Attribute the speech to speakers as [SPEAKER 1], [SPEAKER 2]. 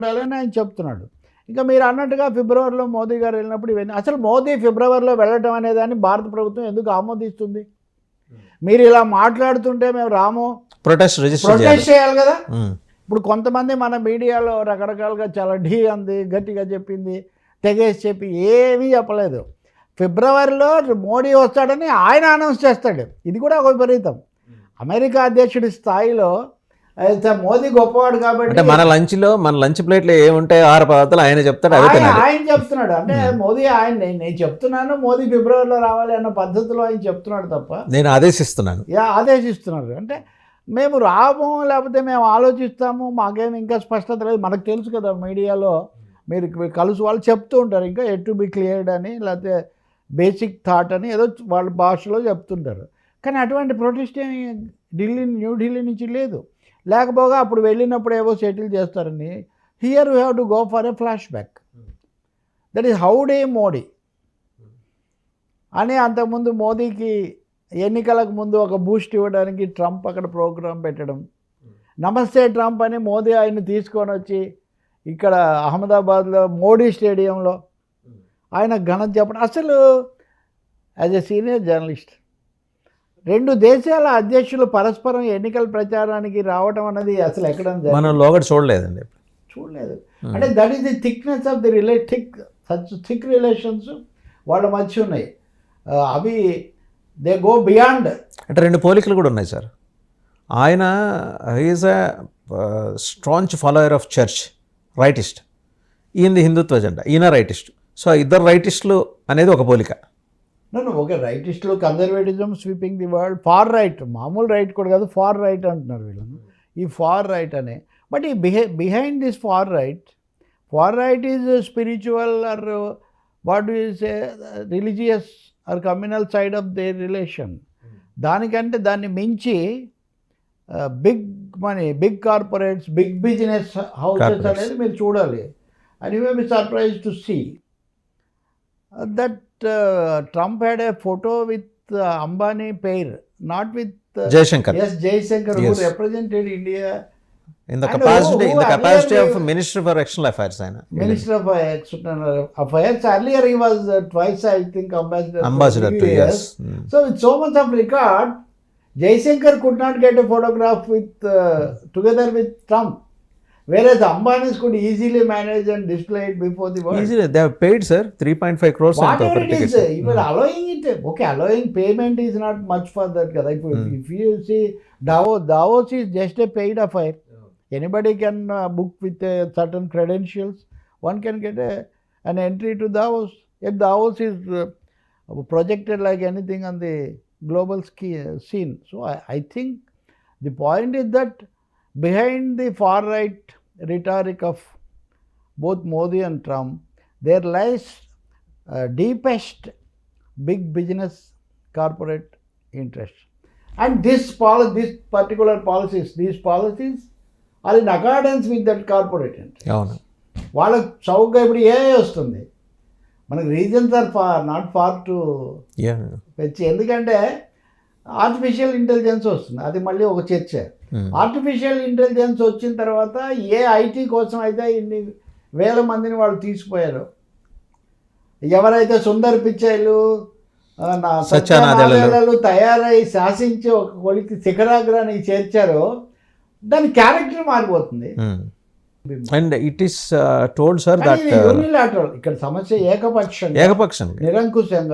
[SPEAKER 1] ఉండాలని ఆయన చెప్తున్నాడు. ఇంకా మీరు అన్నట్టుగా ఫిబ్రవరిలో మోదీ గారు వెళ్ళినప్పుడు ఇవన్నీ అసలు మోదీ ఫిబ్రవరిలో వెళ్ళటం అనేదాన్ని భారత ప్రభుత్వం ఎందుకు ఆమోదిస్తుంది? మీరు ఇలా మాట్లాడుతుంటే మేము రాము,
[SPEAKER 2] ప్రొటెస్ట్
[SPEAKER 1] చేయాలి కదా. ఇప్పుడు కొంతమంది మన మీడియాలో రకరకాలుగా చాలా అంది, గట్టిగా చెప్పింది, తెగేసి చెప్పి ఏమీ చెప్పలేదు. ఫిబ్రవరిలో మోడీ వస్తాడని ఆయన అనౌన్స్ చేస్తాడు. ఇది కూడా ఒక విపరీతం. అమెరికా అధ్యక్షుడి స్థాయిలో మోదీ గొప్పవాడు కాబట్టి
[SPEAKER 2] మన లంచ్ ప్లేట్లో ఏముంటాయి 6 పదార్థాలు ఆయన చెప్తాడు.
[SPEAKER 1] ఆయన చెప్తున్నాడు అంటే మోదీ నేను చెప్తున్నాను మోదీ ఫిబ్రవరిలో రావాలి అన్న పద్ధతిలో ఆయన చెప్తున్నాడు తప్ప
[SPEAKER 2] నేను ఆదేశిస్తున్నాను.
[SPEAKER 1] ఆదేశిస్తున్నారు అంటే మేము రాము, లేకపోతే మేము ఆలోచిస్తాము, మాకేమి ఇంకా స్పష్టత లేదు. మనకు తెలుసు కదా, మీడియాలో మీరు కలుసు వాళ్ళు చెప్తూ ఉంటారు ఇంకా ఎట్ టు బి క్లియర్డ్ అని, లేకపోతే బేసిక్ థాట్ అని ఏదో వాళ్ళ భాషలో చెప్తుంటారు. కానీ అటువంటి ప్రొటెస్ట్ ఏమి న్యూఢిల్లీ నుంచి లేదు. లేకపోగా అప్పుడు వెళ్ళినప్పుడు ఏవో సెటిల్ చేస్తారని. Here we have to go for a flash back. That is how day Modi అని. అంతకుముందు మోదీకి ఎన్నికలకు ముందు ఒక బూస్ట్ ఇవ్వడానికి ట్రంప్ అక్కడ ప్రోగ్రాం పెట్టడం, నమస్తే ట్రంప్ అని మోదీ ఆయన్ని తీసుకొని వచ్చి ఇక్కడ అహ్మదాబాద్లో మోడీ స్టేడియంలో ఆయన ఘనత చెప్పడం. అసలు యాజ్ ఎ సీనియర్ జర్నలిస్ట్ 2 దేశాల అధ్యక్షులు పరస్పరం ఎన్నికల ప్రచారానికి రావడం అనేది అసలు ఎక్కడ
[SPEAKER 2] మనం లోగడ చూడలేదు.
[SPEAKER 1] అంటే that is the thickness of the thick relations వాళ్ళ మధ్య ఉన్నాయి. అవి దే గో బియాండ్.
[SPEAKER 2] అంటే 2 పోలికలు కూడా ఉన్నాయి సార్. ఆయన he is a strong follower of church, rightist. ఈయనది హిందుత్వ జెండా, ఈయన రైటిస్ట్. సో ఇద్దరు రైటిస్టులు అనేది ఒక పోలిక.
[SPEAKER 1] ఓకే, రైటిస్టులు, conservatism sweeping the world, far right, మామూలు రైట్ కూడా కాదు, ఫార్ రైట్ అంటున్నారు వీళ్ళను. ఈ ఫార్ రైట్ అనే, బట్ ఈ behind this far right is spiritual or what you say religious or communal side of their relation. దానికంటే దాన్ని మించి big money, big corporates, big business houses అనేది మీరు చూడాలి. And you may be surprise to see that Trump had a photo with Ambani pair, not with
[SPEAKER 2] Jaishankar.
[SPEAKER 1] Yes, Jaishankar, who represented India
[SPEAKER 2] in the capacity of Minister for External Affairs.
[SPEAKER 1] Minister of External Affairs. Earlier he was twice, I think, ambassador
[SPEAKER 2] to US.
[SPEAKER 1] So with so much of record, Jaishankar could not get a photograph with together with Trump. Whereas Ambanis could easily manage and display it before the world.
[SPEAKER 2] Easily, they have paid, sir, 3.5 crores.
[SPEAKER 1] Whatever it is, even allowing it, okay, allowing payment is not much for that. If you see Davos is just a paid affair. Anybody can book with certain credentials. One can get an entry to Davos. If Davos is projected like anything on the global scene. So I think the point is that behind the far right rhetoric of both Modi and Trump, there lies deepest big business corporate interest. And these particular policies are in accordance with that corporate interest. వాళ్ళకి చౌకగా ఇప్పుడు ఏ వస్తుంది, మనకు reasons are not far to పెంచి. ఎందుకంటే artificial intelligence వస్తుంది, అది మళ్ళీ ఒక చర్చ. ఆర్టిఫిషియల్ ఇంటెలిజెన్స్ వచ్చిన తర్వాత ఏ ఐటీ కోసం అయితే ఇన్ని వేల మందిని వాళ్ళు తీసిపోయారు, ఎవరైతే సుందర్ పిచ్చాయిలు, సత్యనారాయణలు తయారై శాసించి ఒక కొలికి శిఖరాగ్రానికి చేర్చారో దాని క్యారెక్టర్ మారిపోతుంది.
[SPEAKER 2] And it is told sir that
[SPEAKER 1] unilateral, ఇక్కడ సమస్య ఏకపక్షంగా నిరంకుశంగా